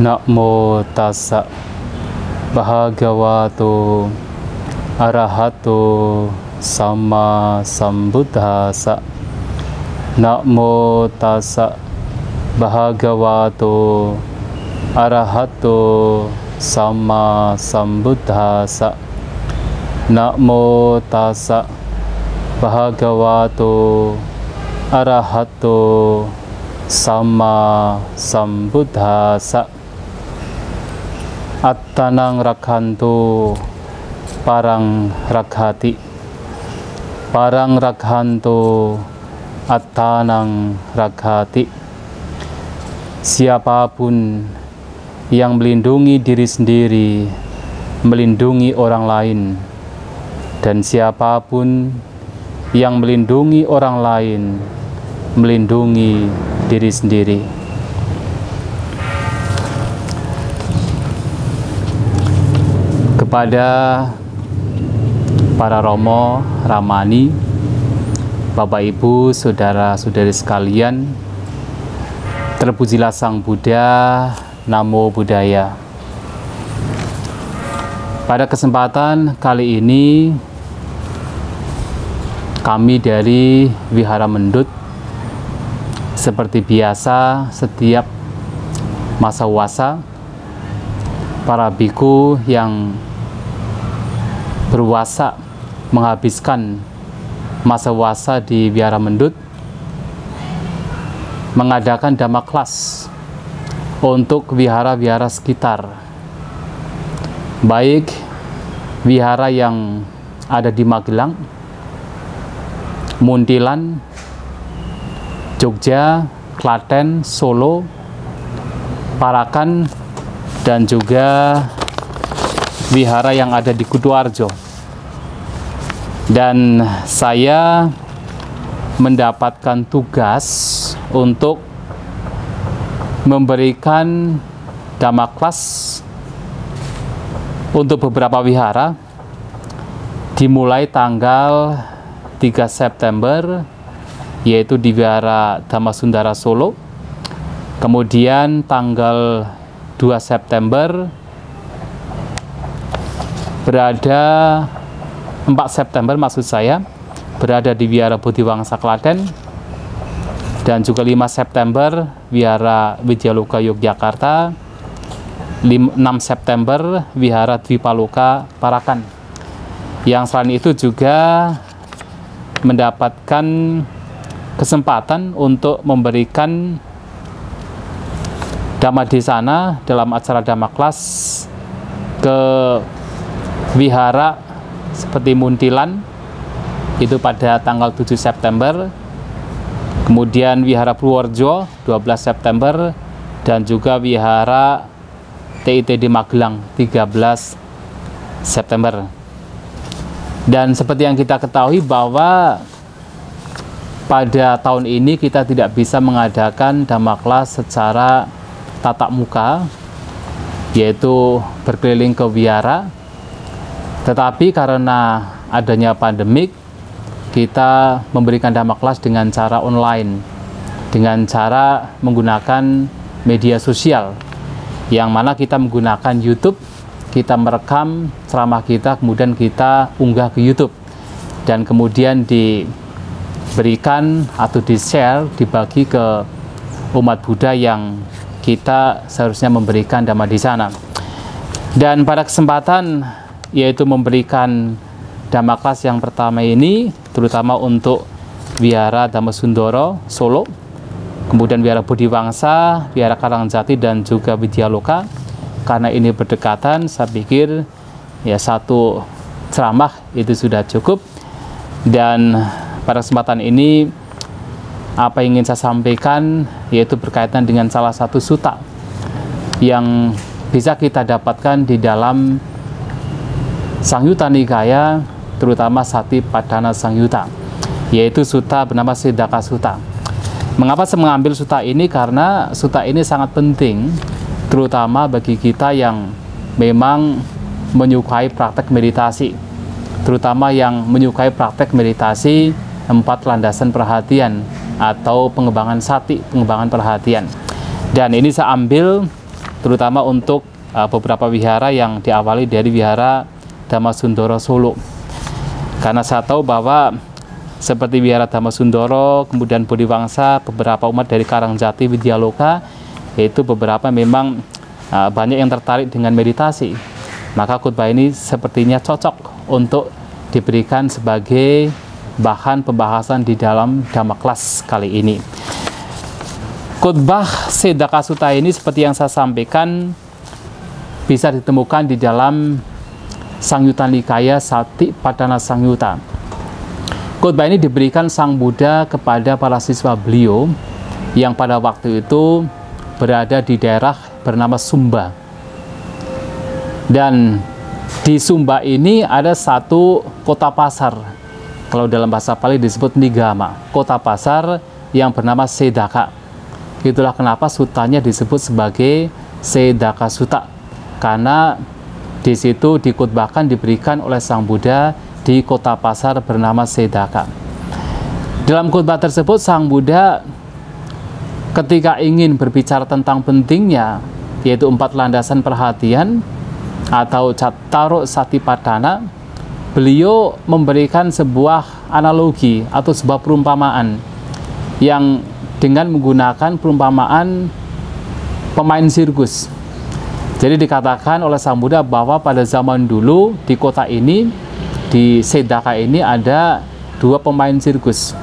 Namo tassa bhagavato arahato sama sambuddhassa. Namo tassa bhagavato arahato sama sambuddhassa. Namo tassa bhagavato arahato sama sambuddhassa. Attanang rakhantu parang rakhati, parang rakhantu attanang rakhati. Siapapun yang melindungi diri sendiri melindungi orang lain, dan siapapun yang melindungi orang lain melindungi diri sendiri. Kepada para romo, ramani, Bapak Ibu, saudara-saudari sekalian, terpujilah Sang Buddha, Namo Buddhaya. Pada kesempatan kali ini, kami dari Wihara Mendut seperti biasa setiap masa puasa, para biku yang berpuasa menghabiskan masa puasa di Wihara Mendut mengadakan Dhamma Class untuk wihara-wihara sekitar, baik wihara yang ada di Magelang, Muntilan, Jogja, Klaten, Solo, Parakan, dan juga wihara yang ada di Kutoarjo. Dan saya mendapatkan tugas untuk memberikan Dhamma Class untuk beberapa wihara dimulai tanggal 3 September, yaitu di Wihara Dhammasundara Solo, kemudian tanggal 2 September berada 4 September maksud saya berada di Wihara Bodhiwangsa Klaten, dan juga 5 September Wihara Widyaloka Yogyakarta, 6 September Wihara Dwipaloka Parakan. Yang selain itu juga mendapatkan kesempatan untuk memberikan Dhamma Desana dalam acara Dhamma Class ke wihara seperti Muntilan itu pada tanggal 7 September, kemudian Wihara Purworejo 12 September, dan juga Wihara TIT di Magelang 13 September. Dan seperti yang kita ketahui bahwa pada tahun ini kita tidak bisa mengadakan Dhamma Class secara tatap muka, yaitu berkeliling ke wihara. Tetapi karena adanya pandemik, kita memberikan Dhamma Class dengan cara online, dengan cara menggunakan media sosial, yang mana kita menggunakan YouTube. Kita merekam ceramah kita, kemudian kita unggah ke YouTube, dan kemudian diberikan atau di-share, dibagi ke umat Buddha yang kita seharusnya memberikan Dhamma di sana. Dan pada kesempatan yaitu memberikan Dhamma Class yang pertama ini, terutama untuk Wihara Dhammasundara Solo, kemudian Wihara Bodhiwangsa, Wihara Karangjati, dan juga Widyaloka. Karena ini berdekatan, saya pikir ya satu ceramah itu sudah cukup. Dan pada kesempatan ini apa yang ingin saya sampaikan yaitu berkaitan dengan salah satu sutta yang bisa kita dapatkan di dalam Sangyutta Nikaya, terutama Satipadana Sangyutta, yaitu sutta bernama Siddhaka Sutta. Mengapa saya mengambil sutta ini? Karena sutta ini sangat penting, terutama bagi kita yang memang menyukai praktek meditasi, terutama yang menyukai praktek meditasi 4 landasan perhatian atau pengembangan sati, pengembangan perhatian. Dan ini saya ambil terutama untuk beberapa wihara yang diawali dari wihara Dhammasundara Solo. Karena saya tahu bahwa seperti wihara Dhammasundara, kemudian Bodhiwangsa, beberapa umat dari Karangjati, Widyaloka, yaitu beberapa memang banyak yang tertarik dengan meditasi. Maka khutbah ini sepertinya cocok untuk diberikan sebagai bahan pembahasan di dalam Dhamma Class kali ini. Khutbah Sedaka Sutta ini seperti yang saya sampaikan bisa ditemukan di dalam Sangyutta Nikaya Satipadana Sangyutta. Khutbah ini diberikan Sang Buddha kepada para siswa beliau yang pada waktu itu berada di daerah bernama Sumba. Dan di Sumba ini ada satu kota pasar. Kalau dalam bahasa Pali disebut Nigama, kota pasar yang bernama Sedaka. Itulah kenapa sutanya disebut sebagai Sedaka Sutta. Karena di situ dikhutbahkan, diberikan oleh Sang Buddha di kota pasar bernama Sedaka. Dalam khutbah tersebut, Sang Buddha ketika ingin berbicara tentang pentingnya, yaitu 4 landasan perhatian atau Cattaro Satipadana, beliau memberikan sebuah analogi atau sebuah perumpamaan yang dengan menggunakan perumpamaan pemain sirkus. Jadi dikatakan oleh Sang Buddha bahwa pada zaman dulu di kota ini, di Sedaka ini ada 2 pemain sirkus.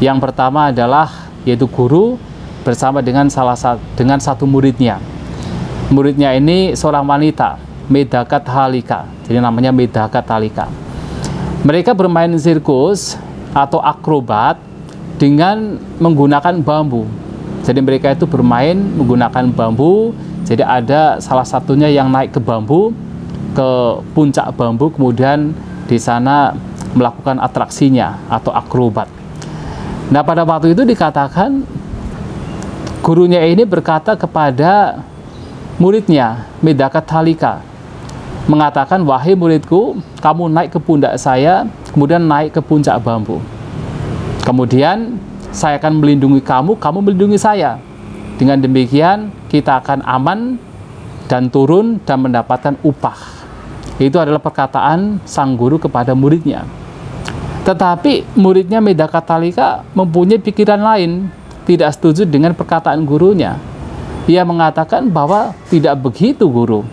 Yang pertama adalah yaitu guru bersama dengan satu muridnya. Muridnya ini seorang wanita, Medaka Talika. Jadi namanya Medaka Talika. Mereka bermain sirkus atau akrobat dengan menggunakan bambu. Jadi mereka itu bermain menggunakan bambu. Jadi ada salah satunya yang naik ke bambu, ke puncak bambu, kemudian di sana melakukan atraksinya atau akrobat. Nah, pada waktu itu dikatakan gurunya ini berkata kepada muridnya, Medaka Talika, mengatakan, wahai muridku, kamu naik ke pundak saya, kemudian naik ke puncak bambu. Kemudian saya akan melindungi kamu, kamu melindungi saya. Dengan demikian kita akan aman dan turun dan mendapatkan upah. Itu adalah perkataan sang guru kepada muridnya. Tetapi muridnya Medaka Talika mempunyai pikiran lain, tidak setuju dengan perkataan gurunya. Ia mengatakan bahwa tidak begitu guru.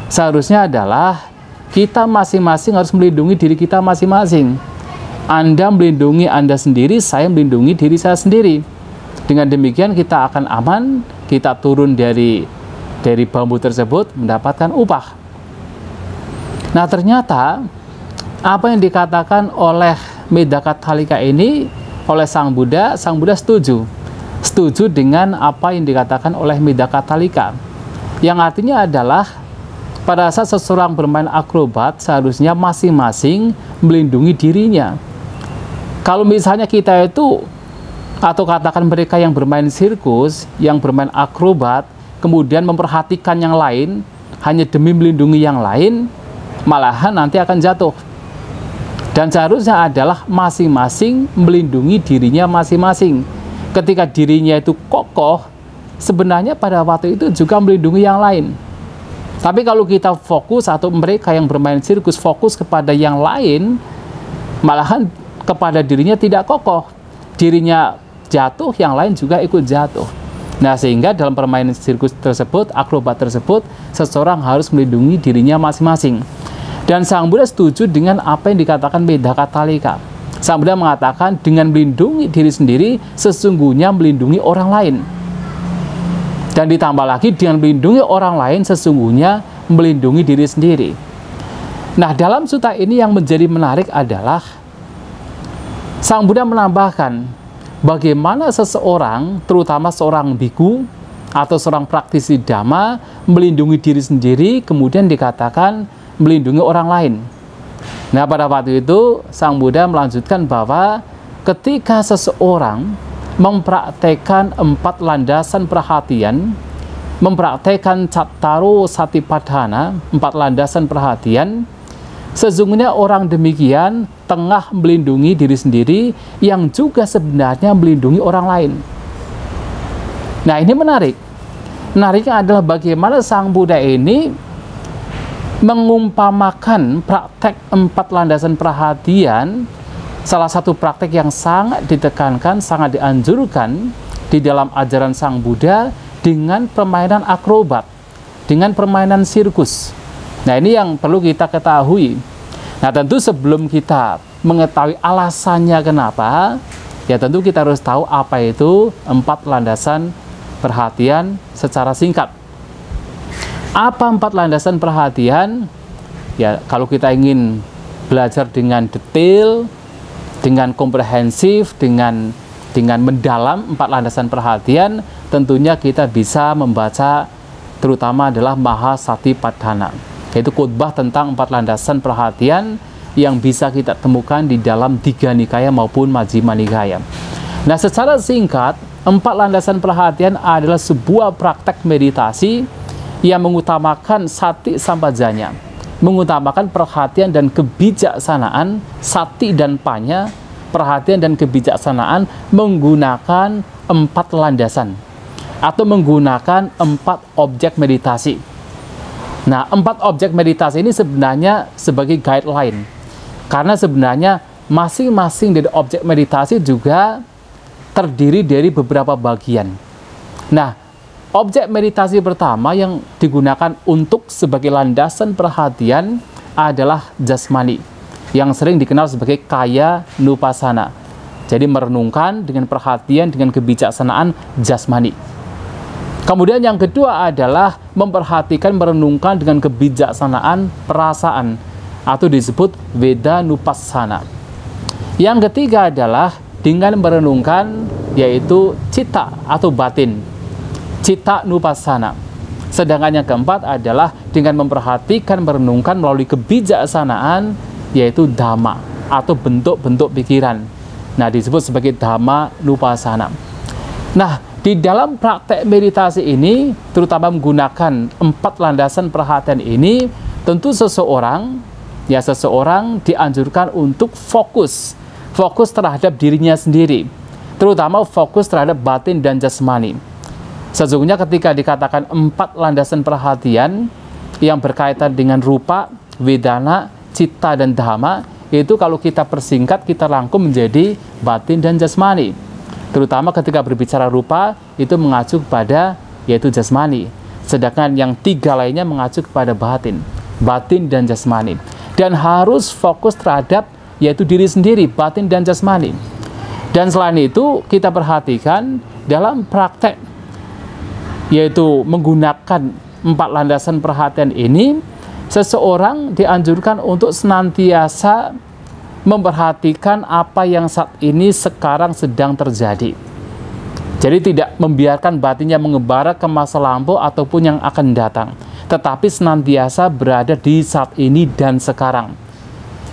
Seharusnya adalah kita masing-masing harus melindungi diri kita masing-masing. Anda melindungi Anda sendiri, saya melindungi diri saya sendiri. Dengan demikian kita akan aman, kita turun dari bambu tersebut mendapatkan upah. Nah, ternyata apa yang dikatakan oleh Medaka Talika ini oleh Sang Buddha setuju. Setuju dengan apa yang dikatakan oleh Medaka Talika. Yang artinya adalah pada saat seseorang bermain akrobat seharusnya masing-masing melindungi dirinya. Kalau misalnya kita itu, atau katakan mereka yang bermain sirkus, yang bermain akrobat, kemudian memperhatikan yang lain hanya demi melindungi yang lain, malahan nanti akan jatuh. Dan seharusnya adalah masing-masing melindungi dirinya masing-masing. Ketika dirinya itu kokoh, sebenarnya pada waktu itu juga melindungi yang lain. Tapi kalau kita fokus, atau mereka yang bermain sirkus fokus kepada yang lain, malahan kepada dirinya tidak kokoh. Dirinya jatuh, yang lain juga ikut jatuh. Nah, sehingga dalam permainan sirkus tersebut, akrobat tersebut, seseorang harus melindungi dirinya masing-masing. Dan Sang Buddha setuju dengan apa yang dikatakan Medaka Talika. Sang Buddha mengatakan dengan melindungi diri sendiri, sesungguhnya melindungi orang lain. Dan ditambah lagi dengan melindungi orang lain, sesungguhnya melindungi diri sendiri. Nah, dalam sutta ini yang menjadi menarik adalah Sang Buddha menambahkan bagaimana seseorang, terutama seorang biku atau seorang praktisi dhamma, melindungi diri sendiri, kemudian dikatakan melindungi orang lain. Nah, pada waktu itu Sang Buddha melanjutkan bahwa ketika seseorang mempraktekkan 4 landasan perhatian, mempraktekkan Cattaro Satipadana, 4 landasan perhatian, sesungguhnya orang demikian tengah melindungi diri sendiri yang juga sebenarnya melindungi orang lain. Nah, ini menarik. menariknya adalah bagaimana Sang Buddha ini mengumpamakan praktek 4 landasan perhatian, salah satu praktek yang sangat ditekankan, sangat dianjurkan di dalam ajaran Sang Buddha, dengan permainan akrobat, dengan permainan sirkus. Nah, ini yang perlu kita ketahui. Nah, tentu sebelum kita mengetahui alasannya kenapa, ya tentu kita harus tahu apa itu 4 landasan perhatian secara singkat. Apa 4 landasan perhatian? Ya, kalau kita ingin belajar dengan detail, dengan komprehensif, dengan mendalam 4 landasan perhatian, tentunya kita bisa membaca terutama adalah Mahasatipattana, yaitu khotbah tentang 4 landasan perhatian yang bisa kita temukan di dalam Digha Nikaya maupun Majjhima Nikaya. Nah, secara singkat, 4 landasan perhatian adalah sebuah praktek meditasi yang mengutamakan sati sampajanya, mengutamakan perhatian dan kebijaksanaan, sati dan panya, perhatian dan kebijaksanaan menggunakan 4 landasan atau menggunakan 4 objek meditasi. Nah, 4 objek meditasi ini sebenarnya sebagai guideline, karena sebenarnya masing-masing dari objek meditasi juga terdiri dari beberapa bagian. Nah, objek meditasi pertama yang digunakan untuk sebagai landasan perhatian adalah jasmani, yang sering dikenal sebagai kaya nupassana. Jadi merenungkan dengan perhatian, dengan kebijaksanaan jasmani. Kemudian yang kedua adalah memperhatikan, merenungkan dengan kebijaksanaan perasaan, atau disebut vedanupassana. Yang ketiga adalah dengan merenungkan, yaitu cita atau batin, cita nupassana. Sedangkan yang keempat adalah dengan memperhatikan, merenungkan melalui kebijaksanaan, yaitu dhamma atau bentuk-bentuk pikiran. Nah, disebut sebagai dhamma nupassana. Nah, di dalam praktek meditasi ini, terutama menggunakan 4 landasan perhatian ini, tentu seseorang dianjurkan untuk fokus terhadap dirinya sendiri, terutama fokus terhadap batin dan jasmani. Sesungguhnya ketika dikatakan 4 landasan perhatian yang berkaitan dengan rupa, vedana, cita, dan dhamma, itu kalau kita persingkat, kita rangkum menjadi batin dan jasmani. Terutama ketika berbicara rupa, itu mengacu kepada yaitu jasmani. Sedangkan yang 3 lainnya mengacu kepada batin dan jasmani. Dan harus fokus terhadap yaitu diri sendiri, batin dan jasmani. Dan selain itu, kita perhatikan dalam praktek yaitu menggunakan 4 landasan perhatian ini, seseorang dianjurkan untuk senantiasa memperhatikan apa yang saat ini sekarang sedang terjadi. Jadi tidak membiarkan batinnya mengembara ke masa lampau ataupun yang akan datang, tetapi senantiasa berada di saat ini dan sekarang.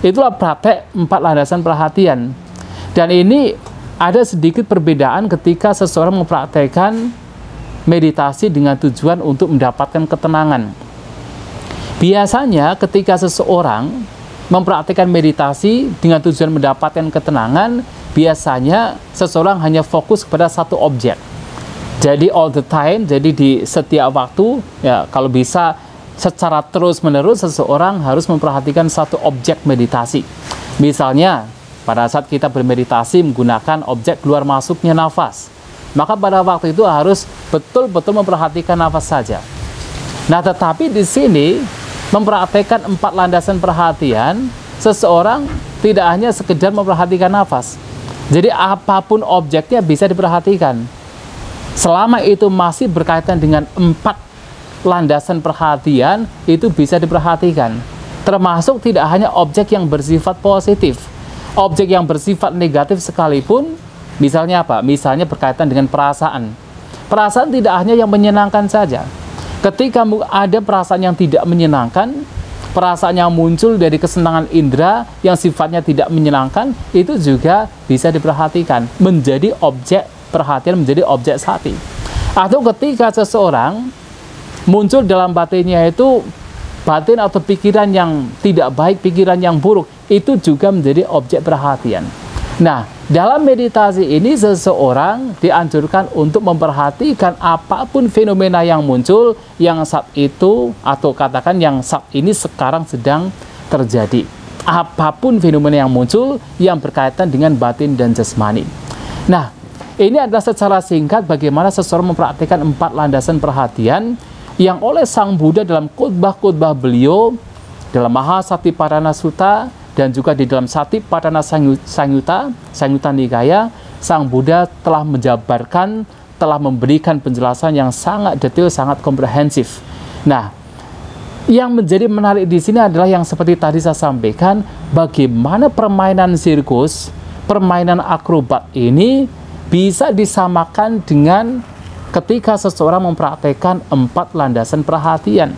Itulah praktek 4 landasan perhatian. Dan ini ada sedikit perbedaan ketika seseorang mempraktekkan meditasi dengan tujuan untuk mendapatkan ketenangan. Biasanya ketika seseorang mempraktikkan meditasi dengan tujuan mendapatkan ketenangan, biasanya seseorang hanya fokus kepada satu objek. Jadi all the time, jadi di setiap waktu, ya kalau bisa secara terus-menerus seseorang harus memperhatikan satu objek meditasi. Misalnya, pada saat kita bermeditasi menggunakan objek keluar masuknya nafas, maka pada waktu itu harus betul-betul memperhatikan nafas saja. Nah, tetapi di sini mempraktekkan 4 landasan perhatian, seseorang tidak hanya sekedar memperhatikan nafas. Jadi apapun objeknya bisa diperhatikan. Selama itu masih berkaitan dengan 4 landasan perhatian, itu bisa diperhatikan. Termasuk tidak hanya objek yang bersifat positif. Objek yang bersifat negatif sekalipun, misalnya apa? Misalnya berkaitan dengan perasaan. Perasaan tidak hanya yang menyenangkan saja. Ketika ada perasaan yang tidak menyenangkan, perasaan yang muncul dari kesenangan indera yang sifatnya tidak menyenangkan, itu juga bisa diperhatikan, menjadi objek perhatian, menjadi objek sati. Atau ketika seseorang muncul dalam batinnya itu batin atau pikiran yang tidak baik, pikiran yang buruk, itu juga menjadi objek perhatian. Nah, Dalam meditasi ini seseorang dianjurkan untuk memperhatikan apapun fenomena yang muncul yang saat itu, atau katakan yang saat ini sekarang sedang terjadi. Apapun fenomena yang muncul yang berkaitan dengan batin dan jasmani. Nah, ini adalah secara singkat bagaimana seseorang mempraktikkan 4 landasan perhatian yang oleh Sang Buddha dalam khotbah-khotbah beliau dalam Mahasatiparana Sutta dan juga di dalam Satipatthana Sanyutta Nikaya. Sang Buddha telah menjabarkan, telah memberikan penjelasan yang sangat detail, sangat komprehensif. Nah, yang menjadi menarik di sini adalah yang seperti tadi saya sampaikan, bagaimana permainan sirkus, permainan akrobat ini bisa disamakan dengan ketika seseorang mempraktekkan 4 landasan perhatian.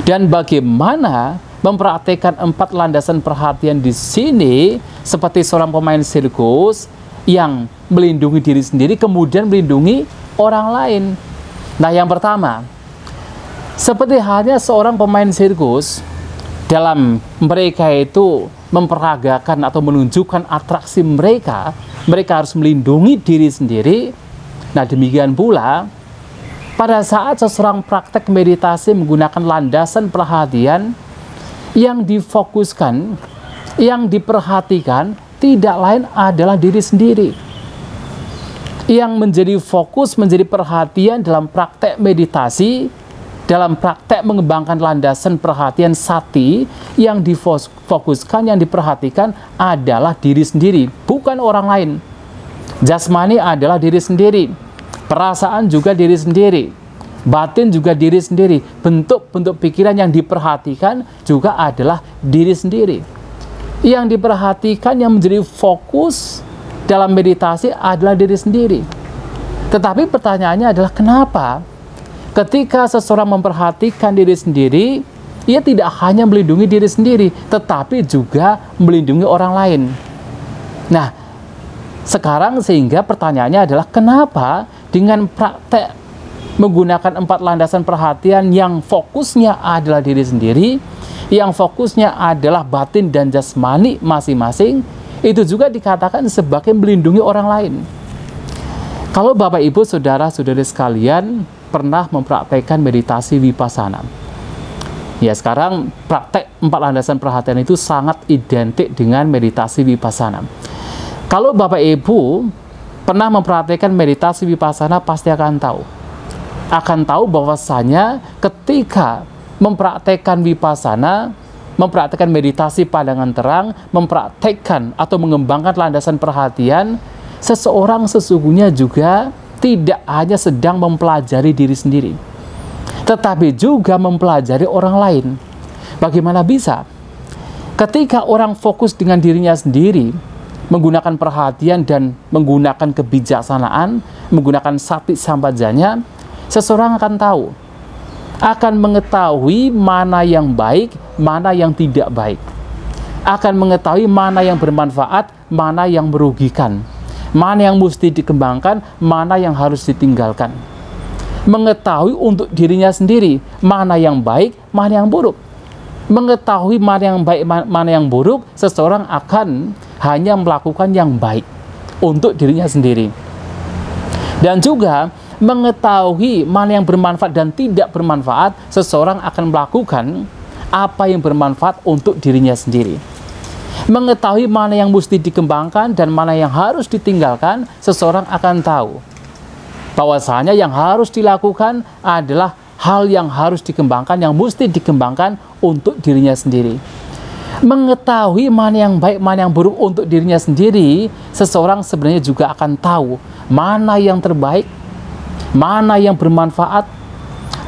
Dan bagaimana mempraktekkan 4 landasan perhatian di sini seperti seorang pemain sirkus yang melindungi diri sendiri kemudian melindungi orang lain. Nah, yang pertama, seperti halnya seorang pemain sirkus dalam mereka itu memperagakan atau menunjukkan atraksi mereka harus melindungi diri sendiri. Nah, demikian pula pada saat seseorang praktek meditasi menggunakan landasan perhatian, yang difokuskan, yang diperhatikan tidak lain adalah diri sendiri. Yang menjadi fokus, menjadi perhatian dalam praktek meditasi, dalam praktek mengembangkan landasan perhatian sati, yang difokuskan, yang diperhatikan adalah diri sendiri, bukan orang lain. Jasmani adalah diri sendiri, perasaan juga diri sendiri, batin juga diri sendiri, bentuk-bentuk pikiran yang diperhatikan juga adalah diri sendiri. Yang diperhatikan, yang menjadi fokus dalam meditasi adalah diri sendiri. Tetapi pertanyaannya adalah kenapa ketika seseorang memperhatikan diri sendiri, ia tidak hanya melindungi diri sendiri, tetapi juga melindungi orang lain. Nah, sekarang sehingga pertanyaannya adalah kenapa dengan praktek menggunakan 4 landasan perhatian yang fokusnya adalah diri sendiri, yang fokusnya adalah batin dan jasmani masing-masing, itu juga dikatakan sebagai melindungi orang lain. Kalau Bapak Ibu saudara-saudari sekalian pernah mempraktekkan meditasi vipassana, ya sekarang praktek 4 landasan perhatian itu sangat identik dengan meditasi vipassana. Kalau Bapak Ibu pernah mempraktekkan meditasi vipassana pasti akan tahu bahwasanya ketika mempraktekkan vipassana, mempraktekkan meditasi pandangan terang, mempraktekkan atau mengembangkan landasan perhatian, seseorang sesungguhnya juga tidak hanya sedang mempelajari diri sendiri, tetapi juga mempelajari orang lain. Bagaimana bisa? Ketika orang fokus dengan dirinya sendiri, menggunakan perhatian dan menggunakan kebijaksanaan, menggunakan sati sampajanya, seseorang akan mengetahui mana yang baik, mana yang tidak baik. Akan mengetahui mana yang bermanfaat, mana yang merugikan. Mana yang mesti dikembangkan, mana yang harus ditinggalkan. Mengetahui untuk dirinya sendiri, mana yang baik, mana yang buruk. Mengetahui mana yang baik, mana yang buruk, seseorang akan hanya melakukan yang baik untuk dirinya sendiri. Dan juga mengetahui mana yang bermanfaat dan tidak bermanfaat, seseorang akan melakukan apa yang bermanfaat untuk dirinya sendiri. Mengetahui mana yang mesti dikembangkan dan mana yang harus ditinggalkan, seseorang akan tahu bahwasanya yang harus dilakukan adalah hal yang harus dikembangkan, yang mesti dikembangkan untuk dirinya sendiri. Mengetahui mana yang baik, mana yang buruk untuk dirinya sendiri, seseorang sebenarnya juga akan tahu mana yang terbaik, mana yang bermanfaat,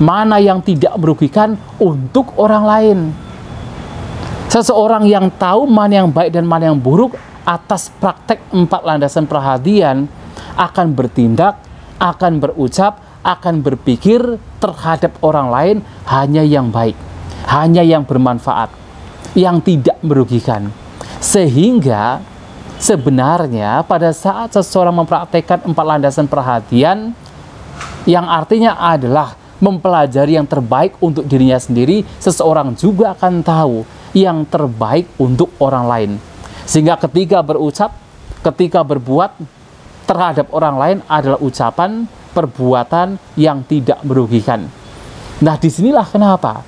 mana yang tidak merugikan untuk orang lain. Seseorang yang tahu mana yang baik dan mana yang buruk atas praktek 4 landasan perhatian akan bertindak, akan berucap, akan berpikir terhadap orang lain hanya yang baik, hanya yang bermanfaat, yang tidak merugikan. Sehingga sebenarnya pada saat seseorang mempraktekkan 4 landasan perhatian, yang artinya adalah mempelajari yang terbaik untuk dirinya sendiri, seseorang juga akan tahu yang terbaik untuk orang lain. Sehingga ketika berucap, ketika berbuat terhadap orang lain adalah ucapan perbuatan yang tidak merugikan. Nah, disinilah kenapa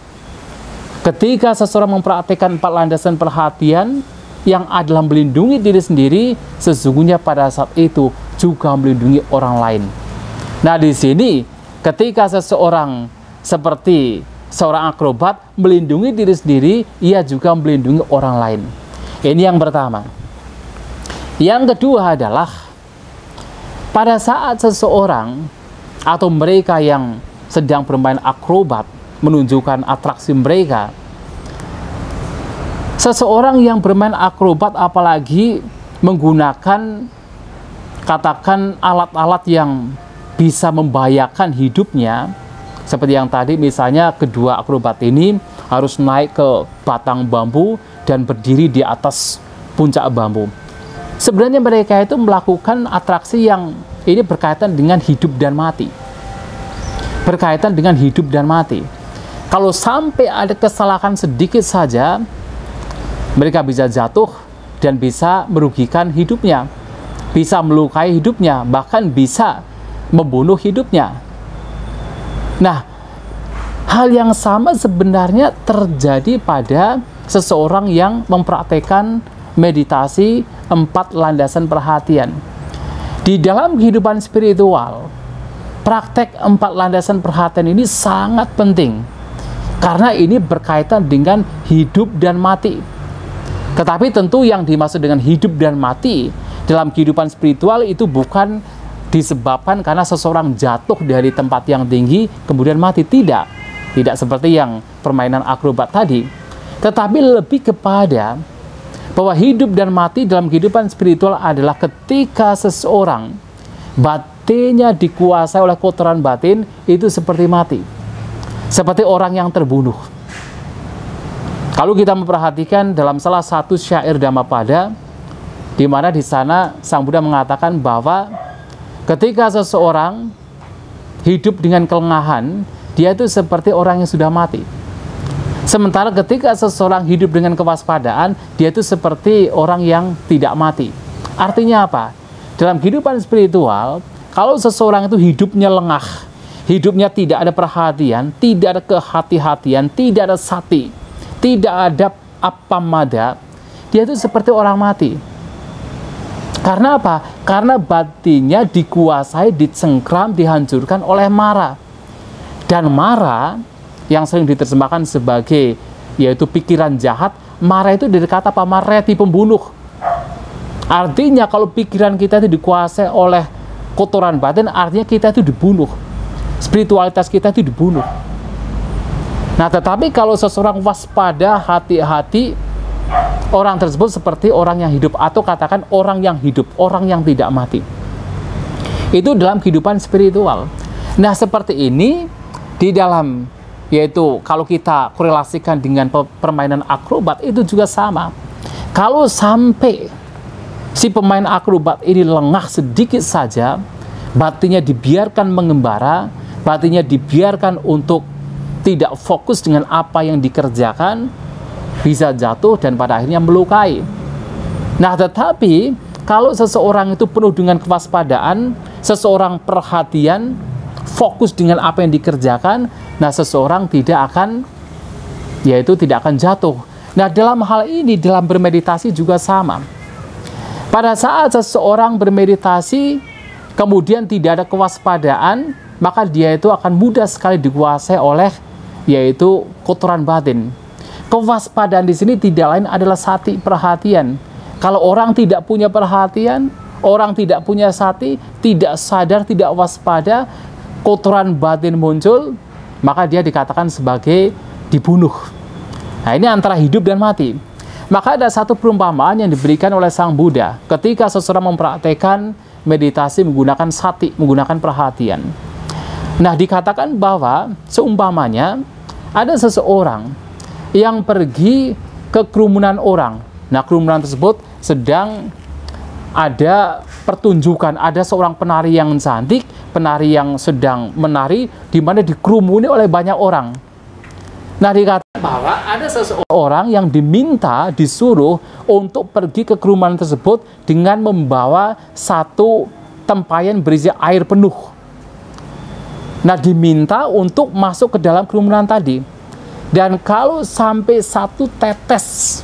ketika seseorang mempraktikkan 4 landasan perhatian yang adalah melindungi diri sendiri, sesungguhnya pada saat itu juga melindungi orang lain. Nah, di sini ketika seseorang seperti seorang akrobat melindungi diri sendiri, ia juga melindungi orang lain. Ini yang pertama. Yang kedua adalah pada saat seseorang atau mereka yang sedang bermain akrobat menunjukkan atraksi mereka, seseorang yang bermain akrobat apalagi menggunakan katakan alat-alat yang bisa membahayakan hidupnya, seperti yang tadi misalnya kedua akrobat ini harus naik ke batang bambu dan berdiri di atas puncak bambu. Sebenarnya mereka itu melakukan atraksi yang ini berkaitan dengan hidup dan mati. Berkaitan dengan hidup dan mati. Kalau sampai ada kesalahan sedikit saja, mereka bisa jatuh dan bisa merugikan hidupnya, bisa melukai hidupnya, bahkan bisa membunuh hidupnya. Nah, hal yang sama sebenarnya terjadi pada seseorang yang mempraktekkan meditasi 4 landasan perhatian. Di dalam kehidupan spiritual, praktek 4 landasan perhatian ini sangat penting, karena ini berkaitan dengan hidup dan mati. Tetapi tentu yang dimaksud dengan hidup dan mati dalam kehidupan spiritual itu bukan disebabkan karena seseorang jatuh dari tempat yang tinggi kemudian mati. Tidak seperti yang permainan akrobat tadi, tetapi lebih kepada bahwa hidup dan mati dalam kehidupan spiritual adalah ketika seseorang batinnya dikuasai oleh kotoran batin, itu seperti mati, seperti orang yang terbunuh. Kalau kita memperhatikan dalam salah satu syair Dhammapada, di mana di sana Sang Buddha mengatakan bahwa ketika seseorang hidup dengan kelengahan, dia itu seperti orang yang sudah mati. Sementara ketika seseorang hidup dengan kewaspadaan, dia itu seperti orang yang tidak mati. Artinya apa? Dalam kehidupan spiritual, kalau seseorang itu hidupnya lengah, hidupnya tidak ada perhatian, tidak ada kehati-hatian, tidak ada sati, tidak ada appamada, dia itu seperti orang mati. Karena apa? Karena batinnya dikuasai, dicengkram, dihancurkan oleh mara. Dan mara yang sering diterjemahkan sebagai yaitu pikiran jahat, mara itu dari kata apa? Mareti, pembunuh. Artinya kalau pikiran kita itu dikuasai oleh kotoran batin, artinya kita itu dibunuh. Spiritualitas kita itu dibunuh. Nah, tetapi kalau seseorang waspada, hati-hati, orang tersebut seperti orang yang hidup, atau katakan orang yang hidup, orang yang tidak mati. Itu dalam kehidupan spiritual. Nah, seperti ini di dalam, yaitu kalau kita korelasikan dengan permainan akrobat, itu juga sama. Kalau sampai si pemain akrobat ini lengah sedikit saja, batinnya dibiarkan mengembara, batinnya dibiarkan untuk tidak fokus dengan apa yang dikerjakan, bisa jatuh dan pada akhirnya melukai. Nah, tetapi kalau seseorang itu penuh dengan kewaspadaan, seseorang perhatian, fokus dengan apa yang dikerjakan, nah seseorang tidak akan, yaitu tidak akan jatuh. Nah, dalam hal ini, dalam bermeditasi juga sama. Pada saat seseorang bermeditasi, kemudian tidak ada kewaspadaan, maka dia itu akan mudah sekali dikuasai oleh, yaitu kotoran batin. Kewaspadaan di sini tidak lain adalah sati, perhatian. Kalau orang tidak punya perhatian, orang tidak punya sati, tidak sadar, tidak waspada, kotoran batin muncul, maka dia dikatakan sebagai dibunuh. Nah, ini antara hidup dan mati. Maka ada satu perumpamaan yang diberikan oleh Sang Buddha ketika seseorang mempraktekkan meditasi menggunakan sati, menggunakan perhatian. Nah, dikatakan bahwa seumpamanya ada seseorang yang pergi ke kerumunan orang. Nah, kerumunan tersebut sedang ada pertunjukan, ada seorang penari yang cantik, penari yang sedang menari, di mana dikerumuni oleh banyak orang. Nah, dikatakan apa? bahwa ada seseorang yang disuruh untuk pergi ke kerumunan tersebut dengan membawa satu tempayan berisi air penuh. Nah, diminta untuk masuk ke dalam kerumunan tadi. Dan kalau sampai satu tetes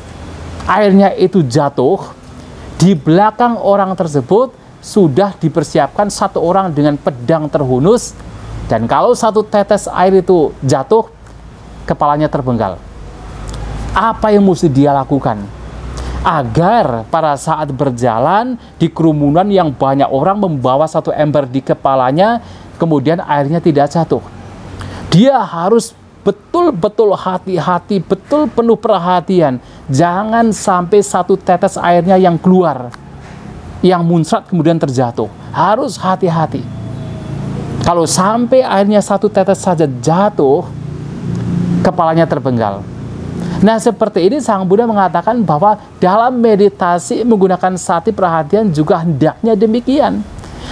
airnya itu jatuh, di belakang orang tersebut sudah dipersiapkan satu orang dengan pedang terhunus. Dan kalau satu tetes air itu jatuh, kepalanya terpenggal. Apa yang mesti dia lakukan? Agar pada saat berjalan di kerumunan yang banyak orang membawa satu ember di kepalanya, kemudian airnya tidak jatuh. Dia harus betul-betul hati-hati, betul penuh perhatian. Jangan sampai satu tetes airnya yang keluar, yang muncrat kemudian terjatuh. Harus hati-hati. Kalau sampai airnya satu tetes saja jatuh, kepalanya terpenggal. Nah, seperti ini Sang Buddha mengatakan bahwa dalam meditasi menggunakan sati perhatian juga hendaknya demikian.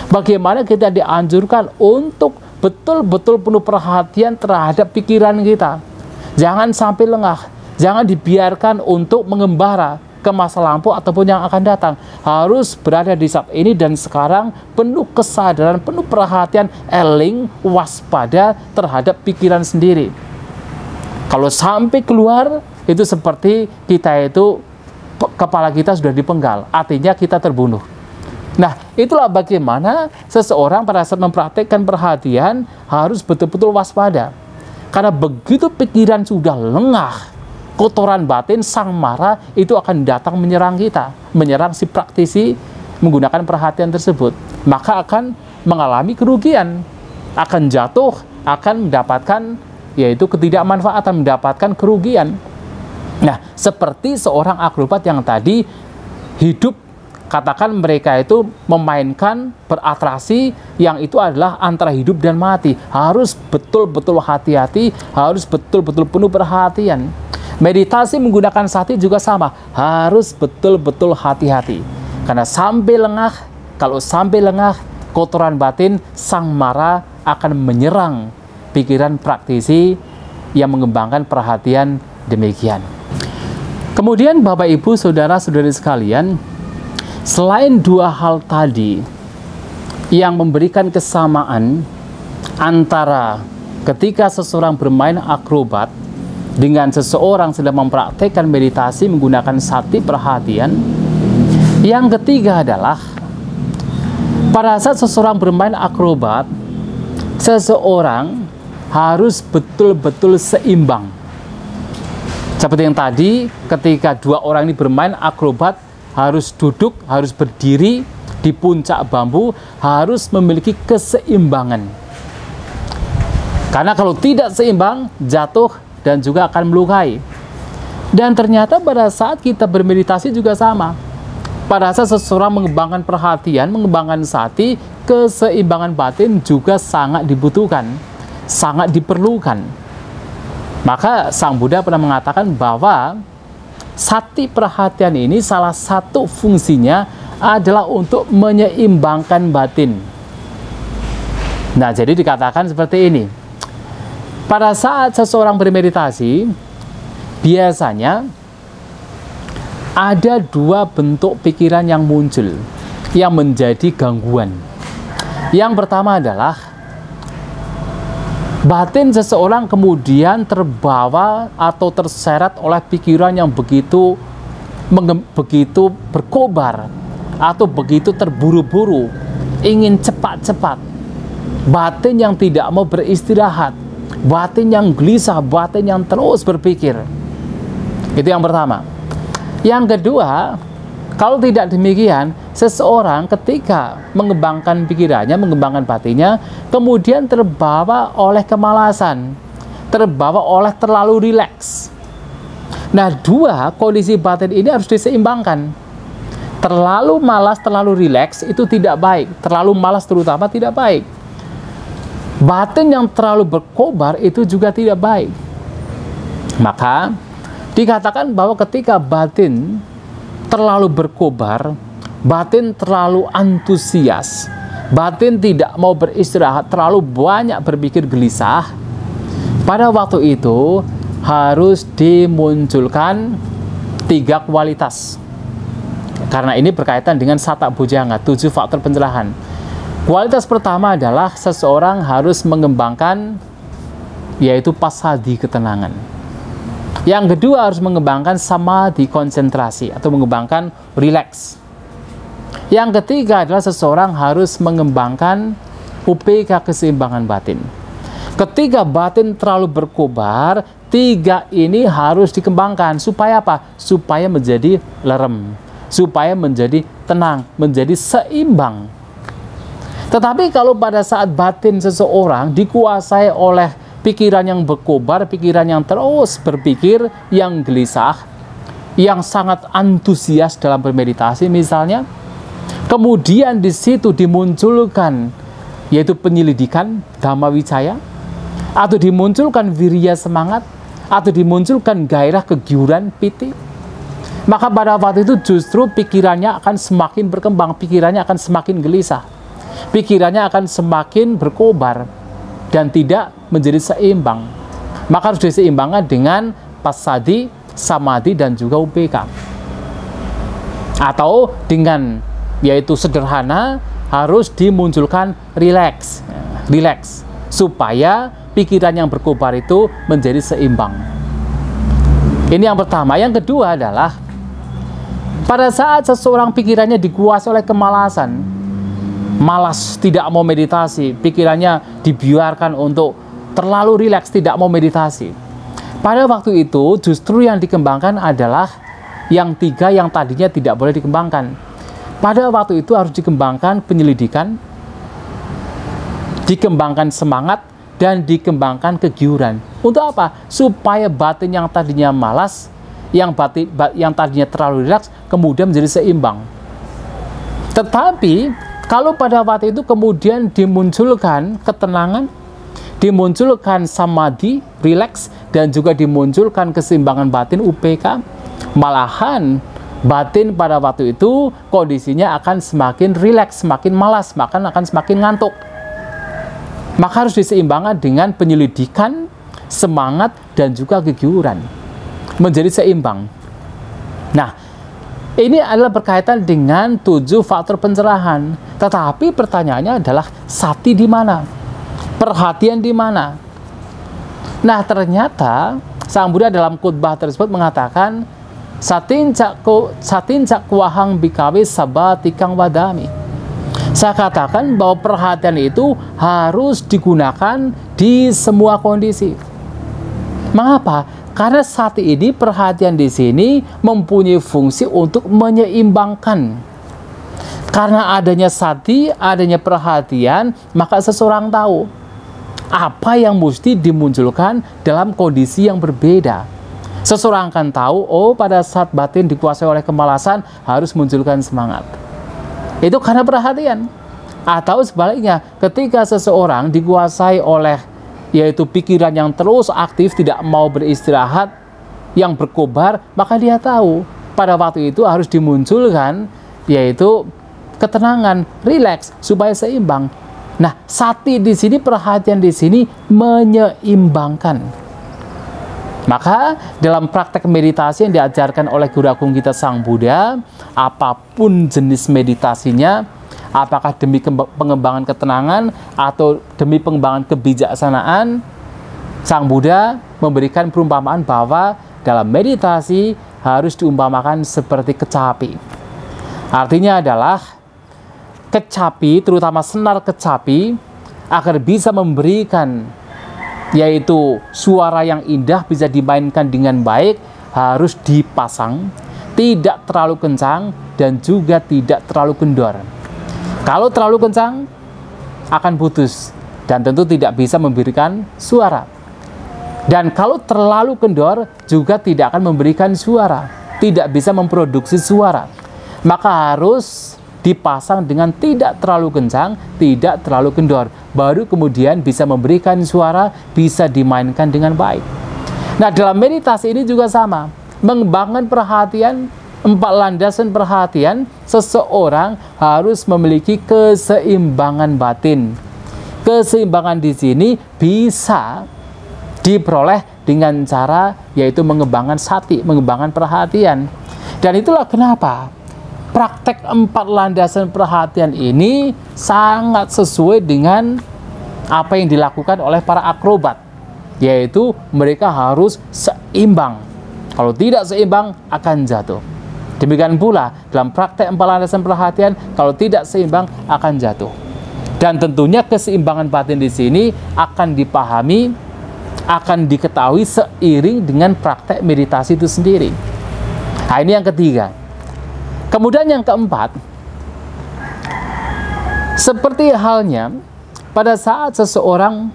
Bagaimana kita dianjurkan untuk betul-betul penuh perhatian terhadap pikiran kita. Jangan sampai lengah, jangan dibiarkan untuk mengembara ke masa lampau ataupun yang akan datang. Harus berada di saat ini dan sekarang, penuh kesadaran, penuh perhatian, eling, waspada terhadap pikiran sendiri. Kalau sampai keluar, itu seperti kita itu, kepala kita sudah dipenggal, artinya kita terbunuh. Nah, itulah bagaimana seseorang pada saat mempraktikkan perhatian harus betul-betul waspada. Karena begitu pikiran sudah lengah, kotoran batin, sang mara itu akan datang menyerang kita, menyerang si praktisi menggunakan perhatian tersebut. Maka akan mengalami kerugian, akan jatuh, akan mendapatkan yaitu ketidakmanfaatan, mendapatkan kerugian. Nah, seperti seorang akrobat yang tadi hidup, katakan mereka itu memainkan beratraksi yang itu adalah antara hidup dan mati. Harus betul-betul hati-hati, harus betul-betul penuh perhatian. Meditasi menggunakan sati juga sama, harus betul-betul hati-hati. Karena sampai lengah, kalau sampai lengah, kotoran batin, sang mara akan menyerang pikiran praktisi yang mengembangkan perhatian demikian. Kemudian Bapak Ibu Saudara-saudari sekalian, selain dua hal tadi yang memberikan kesamaan antara ketika seseorang bermain akrobat dengan seseorang sedang mempraktekkan meditasi menggunakan sati perhatian, yang ketiga adalah pada saat seseorang bermain akrobat, seseorang harus betul-betul seimbang. Seperti yang tadi, ketika dua orang ini bermain akrobat, harus duduk, harus berdiri di puncak bambu, harus memiliki keseimbangan. Karena kalau tidak seimbang, jatuh dan juga akan melukai. Dan ternyata pada saat kita bermeditasi juga sama. Pada saat seseorang mengembangkan perhatian, mengembangkan sati, keseimbangan batin juga sangat dibutuhkan, sangat diperlukan. Maka Sang Buddha pernah mengatakan bahwa sati perhatian ini salah satu fungsinya adalah untuk menyeimbangkan batin. Nah, jadi dikatakan seperti ini. Pada saat seseorang bermeditasi, biasanya ada dua bentuk pikiran yang muncul, yang menjadi gangguan. Yang pertama adalah batin seseorang kemudian terbawa atau terseret oleh pikiran yang begitu berkobar atau begitu terburu-buru, ingin cepat-cepat. Batin yang tidak mau beristirahat, batin yang gelisah, batin yang terus berpikir. Itu yang pertama. Yang kedua, kalau tidak demikian, seseorang ketika mengembangkan pikirannya, mengembangkan batinnya, kemudian terbawa oleh kemalasan, terbawa oleh terlalu rileks. Nah, dua kondisi batin ini harus diseimbangkan. Terlalu malas, terlalu rileks itu tidak baik. Terlalu malas terutama tidak baik. Batin yang terlalu berkobar itu juga tidak baik. Maka dikatakan bahwa ketika batin terlalu berkobar, batin terlalu antusias, batin tidak mau beristirahat, terlalu banyak berpikir gelisah, pada waktu itu harus dimunculkan 3 kualitas. Karena ini berkaitan dengan satak bujanga, 7 faktor pencerahan. Kualitas pertama adalah seseorang harus mengembangkan yaitu passaddhi, ketenangan. Yang kedua harus mengembangkan samadhi, konsentrasi atau mengembangkan rileks. Yang ketiga adalah seseorang harus mengembangkan upeka, keseimbangan batin. Ketika batin terlalu berkobar, 3 ini harus dikembangkan. Supaya apa? Supaya menjadi lerem, supaya menjadi tenang, menjadi seimbang. Tetapi kalau pada saat batin seseorang dikuasai oleh pikiran yang berkobar, pikiran yang terus berpikir, yang gelisah, yang sangat antusias dalam bermeditasi misalnya, kemudian di situ dimunculkan yaitu penyelidikan dhamma wicaya, atau dimunculkan wirya, semangat, atau dimunculkan gairah, kegiuran, piti, maka pada waktu itu justru pikirannya akan semakin berkembang, pikirannya akan semakin gelisah, pikirannya akan semakin berkobar dan tidak menjadi seimbang. Maka harus diseimbangkan dengan passaddhi, samadhi, dan juga upeka. Atau dengan yaitu sederhana harus dimunculkan rileks, supaya pikiran yang berkobar itu menjadi seimbang. Ini yang pertama. Yang kedua adalah pada saat seseorang pikirannya dikuasai oleh kemalasan, malas, tidak mau meditasi, pikirannya dibiarkan untuk terlalu rileks, tidak mau meditasi. Pada waktu itu justru yang dikembangkan adalah yang 3 yang tadinya tidak boleh dikembangkan. Pada waktu itu harus dikembangkan penyelidikan, dikembangkan semangat, dan dikembangkan kegiuran. Untuk apa? Supaya batin yang tadinya malas, yang tadinya terlalu rileks, kemudian menjadi seimbang. Tetapi kalau pada waktu itu kemudian dimunculkan ketenangan, dimunculkan samadhi, rileks, dan juga dimunculkan keseimbangan batin, upeka, malahan batin pada waktu itu kondisinya akan semakin rileks, semakin malas, maka akan semakin ngantuk. Maka harus diseimbangkan dengan penyelidikan, semangat, dan juga kegiuran, menjadi seimbang. Nah, ini adalah berkaitan dengan 7 faktor pencerahan. Tetapi pertanyaannya adalah sati di mana? Perhatian di mana? Nah, ternyata Sang Buddha dalam khutbah tersebut mengatakan, Satin cak kuahang bikawe sabatikang wadami. Saya katakan bahwa perhatian itu harus digunakan di semua kondisi. Mengapa? Karena sati ini, perhatian di sini mempunyai fungsi untuk menyeimbangkan. Karena adanya sati, adanya perhatian, maka seseorang tahu apa yang mesti dimunculkan dalam kondisi yang berbeda. Seseorang akan tahu, oh pada saat batin dikuasai oleh kemalasan harus munculkan semangat. Itu karena perhatian. Atau sebaliknya, ketika seseorang dikuasai oleh yaitu pikiran yang terus aktif, tidak mau beristirahat, yang berkobar, maka dia tahu pada waktu itu harus dimunculkan yaitu ketenangan, rileks, supaya seimbang. Nah, sati di sini, perhatian di sini menyeimbangkan. Maka dalam praktek meditasi yang diajarkan oleh Guru Agung kita Sang Buddha, apapun jenis meditasinya, apakah demi pengembangan ketenangan atau demi pengembangan kebijaksanaan, Sang Buddha memberikan perumpamaan bahwa dalam meditasi harus diumpamakan seperti kecapi. Artinya adalah kecapi, terutama senar kecapi, agar bisa memberikan yaitu suara yang indah, bisa dimainkan dengan baik, harus dipasang, tidak terlalu kencang dan juga tidak terlalu kendor. Kalau terlalu kencang akan putus dan tentu tidak bisa memberikan suara. Dan kalau terlalu kendor juga tidak akan memberikan suara, tidak bisa memproduksi suara. Maka harus dipasang dengan tidak terlalu kencang, tidak terlalu kendor, baru kemudian bisa memberikan suara, bisa dimainkan dengan baik. Nah, dalam meditasi ini juga sama, mengembangkan perhatian, 4 landasan perhatian, seseorang harus memiliki keseimbangan batin. Keseimbangan di sini bisa diperoleh dengan cara yaitu mengembangkan sati, mengembangkan perhatian. Dan itulah kenapa praktek 4 landasan perhatian ini sangat sesuai dengan apa yang dilakukan oleh para akrobat, yaitu mereka harus seimbang. Kalau tidak seimbang akan jatuh. Demikian pula dalam praktek 4 landasan perhatian, kalau tidak seimbang akan jatuh. Dan tentunya keseimbangan batin di sini akan dipahami, akan diketahui seiring dengan praktek meditasi itu sendiri. Nah, ini yang ketiga. Kemudian yang keempat, seperti halnya pada saat seseorang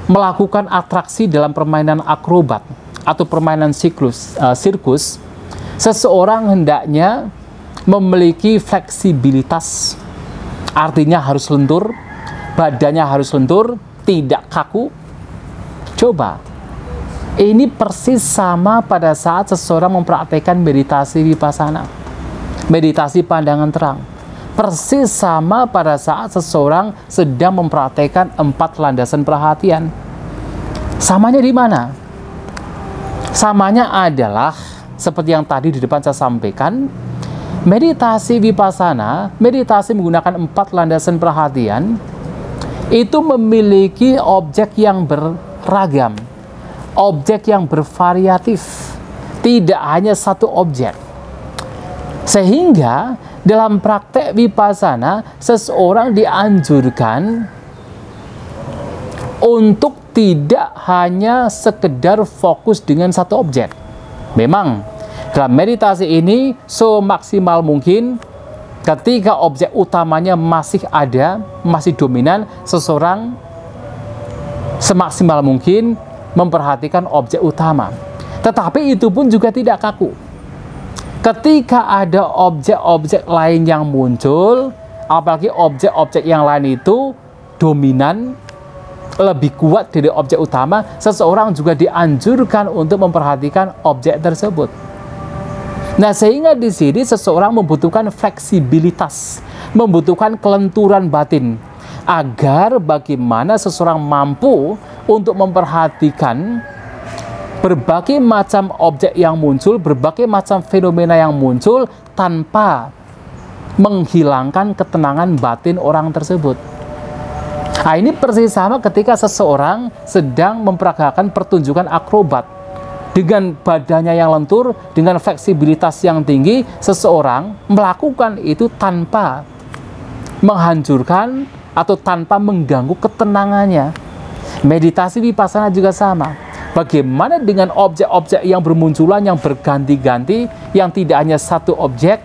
melakukan atraksi dalam permainan akrobat atau permainan sirkus, seseorang hendaknya memiliki fleksibilitas. Artinya harus lentur, badannya harus lentur, tidak kaku. Coba, ini persis sama pada saat seseorang mempraktekkan meditasi vipassana, meditasi pandangan terang. Persis sama pada saat seseorang sedang mempraktekkan 4 landasan perhatian. Samanya di mana? Samanya adalah seperti yang tadi di depan saya sampaikan, meditasi vipassana, meditasi menggunakan 4 landasan perhatian, itu memiliki objek yang beragam, objek yang bervariatif, tidak hanya satu objek. Sehingga dalam praktek vipassana, seseorang dianjurkan untuk tidak hanya sekedar fokus dengan satu objek. Memang dalam meditasi ini semaksimal mungkin ketika objek utamanya masih ada, masih dominan, seseorang semaksimal mungkin memperhatikan objek utama. Tetapi itu pun juga tidak kaku. Ketika ada objek-objek lain yang muncul, apalagi objek-objek yang lain itu dominan, lebih kuat dari objek utama, seseorang juga dianjurkan untuk memperhatikan objek tersebut. Nah, sehingga di sini seseorang membutuhkan fleksibilitas, membutuhkan kelenturan batin, agar bagaimana seseorang mampu untuk memperhatikan berbagai macam objek yang muncul, berbagai macam fenomena yang muncul tanpa menghilangkan ketenangan batin orang tersebut. Nah, ini persis sama ketika seseorang sedang memperagakan pertunjukan akrobat. Dengan badannya yang lentur, dengan fleksibilitas yang tinggi, seseorang melakukan itu tanpa menghancurkan atau tanpa mengganggu ketenangannya. Meditasi vipassana juga sama. Bagaimana dengan objek-objek yang bermunculan, yang berganti-ganti, yang tidak hanya satu objek,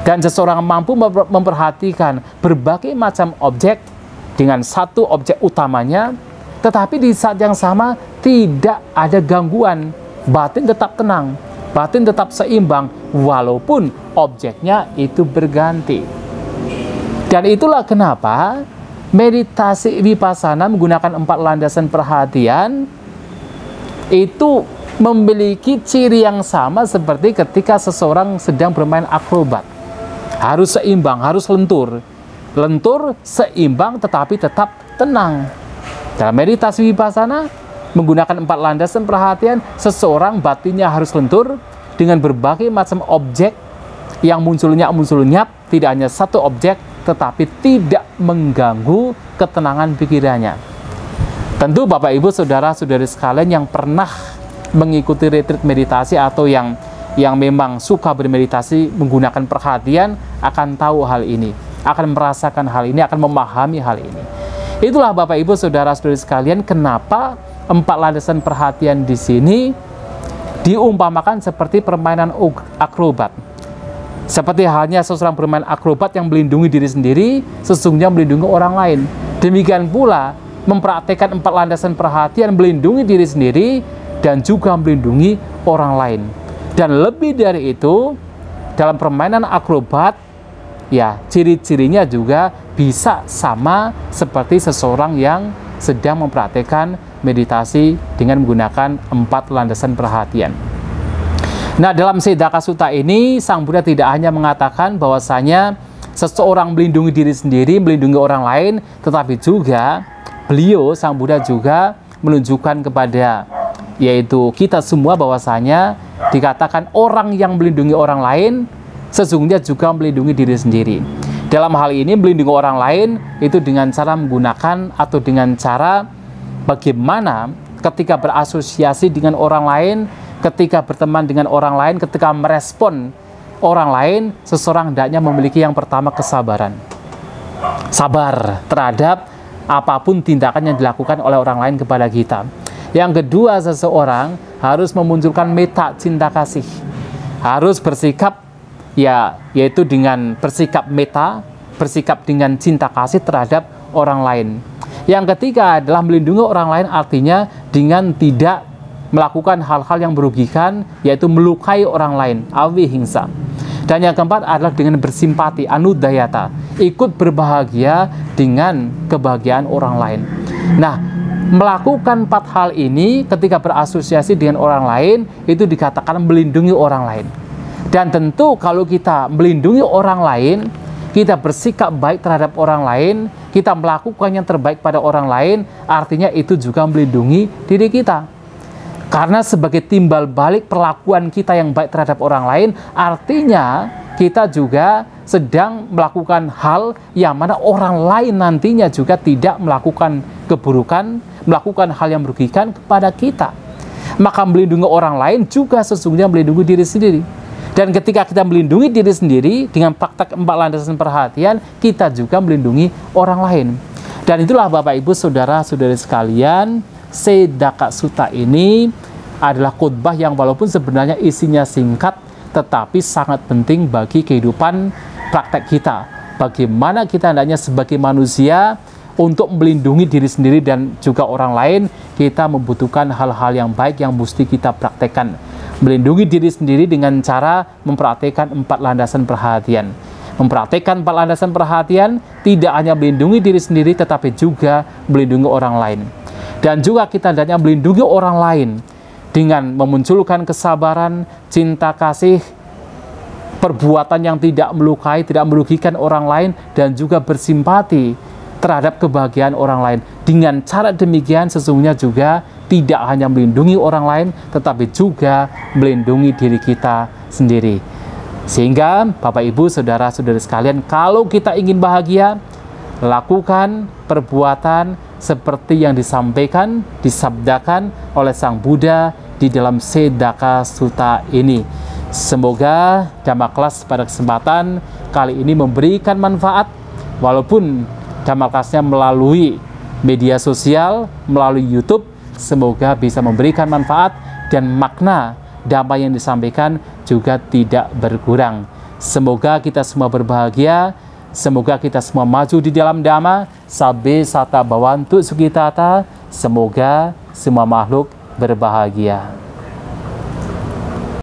dan seseorang mampu memperhatikan berbagai macam objek dengan satu objek utamanya, tetapi di saat yang sama tidak ada gangguan, batin tetap tenang, batin tetap seimbang, walaupun objeknya itu berganti. Dan itulah kenapa meditasi vipassana menggunakan 4 landasan perhatian itu memiliki ciri yang sama seperti ketika seseorang sedang bermain akrobat. Harus seimbang, harus lentur. Lentur, seimbang, tetapi tetap tenang. Dalam meditasi vipassana, menggunakan 4 landasan perhatian, seseorang batinnya harus lentur dengan berbagai macam objek yang munculnya lenyap, tidak hanya satu objek, tetapi tidak mengganggu ketenangan pikirannya. Tentu Bapak Ibu Saudara-saudari sekalian yang pernah mengikuti retreat meditasi atau yang memang suka bermeditasi menggunakan perhatian akan tahu hal ini, akan merasakan hal ini, akan memahami hal ini. Itulah Bapak Ibu Saudara-saudari sekalian kenapa 4 landasan perhatian di sini diumpamakan seperti permainan akrobat. Seperti halnya seseorang bermain akrobat yang melindungi diri sendiri, sesungguhnya melindungi orang lain. Demikian pula mempraktekkan 4 landasan perhatian melindungi diri sendiri dan juga melindungi orang lain. Dan lebih dari itu, dalam permainan akrobat, ya ciri-cirinya juga bisa sama seperti seseorang yang sedang mempraktekkan meditasi dengan menggunakan 4 landasan perhatian. Nah, dalam Siddhaka Sutta ini, Sang Buddha tidak hanya mengatakan bahwasanya seseorang melindungi diri sendiri, melindungi orang lain, tetapi juga beliau, Sang Buddha juga menunjukkan kepada yaitu kita semua, bahwasanya dikatakan orang yang melindungi orang lain sesungguhnya juga melindungi diri sendiri. Dalam hal ini melindungi orang lain itu dengan cara menggunakan atau dengan cara bagaimana ketika berasosiasi dengan orang lain, ketika berteman dengan orang lain, ketika merespon orang lain, seseorang hendaknya memiliki yang pertama kesabaran. Sabar terhadap apapun tindakan yang dilakukan oleh orang lain kepada kita. Yang kedua, seseorang harus memunculkan meta, cinta kasih. Harus bersikap yaitu dengan bersikap meta, bersikap dengan cinta kasih terhadap orang lain. Yang ketiga adalah melindungi orang lain, artinya dengan tidak melakukan hal-hal yang merugikan, yaitu melukai orang lain, awi hingsa. Dan yang keempat adalah dengan bersimpati, anudayata, ikut berbahagia dengan kebahagiaan orang lain. Nah, melakukan 4 hal ini ketika berasosiasi dengan orang lain itu dikatakan melindungi orang lain. Dan tentu kalau kita melindungi orang lain, kita bersikap baik terhadap orang lain, kita melakukan yang terbaik pada orang lain, artinya itu juga melindungi diri kita. Karena sebagai timbal balik perlakuan kita yang baik terhadap orang lain, artinya kita juga sedang melakukan hal yang mana orang lain nantinya juga tidak melakukan keburukan, melakukan hal yang merugikan kepada kita. Maka melindungi orang lain juga sesungguhnya melindungi diri sendiri. Dan ketika kita melindungi diri sendiri dengan praktek 4 landasan perhatian, kita juga melindungi orang lain. Dan itulah Bapak Ibu Saudara-saudari sekalian, Sedaka Sutta ini adalah khutbah yang walaupun sebenarnya isinya singkat, tetapi sangat penting bagi kehidupan praktek kita. Bagaimana kita hendaknya sebagai manusia untuk melindungi diri sendiri dan juga orang lain, kita membutuhkan hal-hal yang baik yang mesti kita praktekkan. Melindungi diri sendiri dengan cara mempraktekkan 4 landasan perhatian. Mempraktekkan 4 landasan perhatian tidak hanya melindungi diri sendiri, tetapi juga melindungi orang lain. Dan juga kita hendaknya melindungi orang lain dengan memunculkan kesabaran, cinta kasih, perbuatan yang tidak melukai, tidak merugikan orang lain, dan juga bersimpati terhadap kebahagiaan orang lain. Dengan cara demikian sesungguhnya juga tidak hanya melindungi orang lain, tetapi juga melindungi diri kita sendiri. Sehingga Bapak Ibu Saudara-saudari sekalian, kalau kita ingin bahagia, lakukan perbuatan seperti yang disampaikan, disabdakan oleh Sang Buddha di dalam Sedaka Sutta ini. Semoga Dhamma Kelas pada kesempatan kali ini memberikan manfaat, walaupun Dhamma Kelasnya melalui media sosial, melalui YouTube. Semoga bisa memberikan manfaat dan makna Dhamma yang disampaikan juga tidak berkurang. Semoga kita semua berbahagia. Semoga kita semua maju di dalam Dhamma. Sabbe sata bhavantu sukhitata. Semoga semua makhluk berbahagia.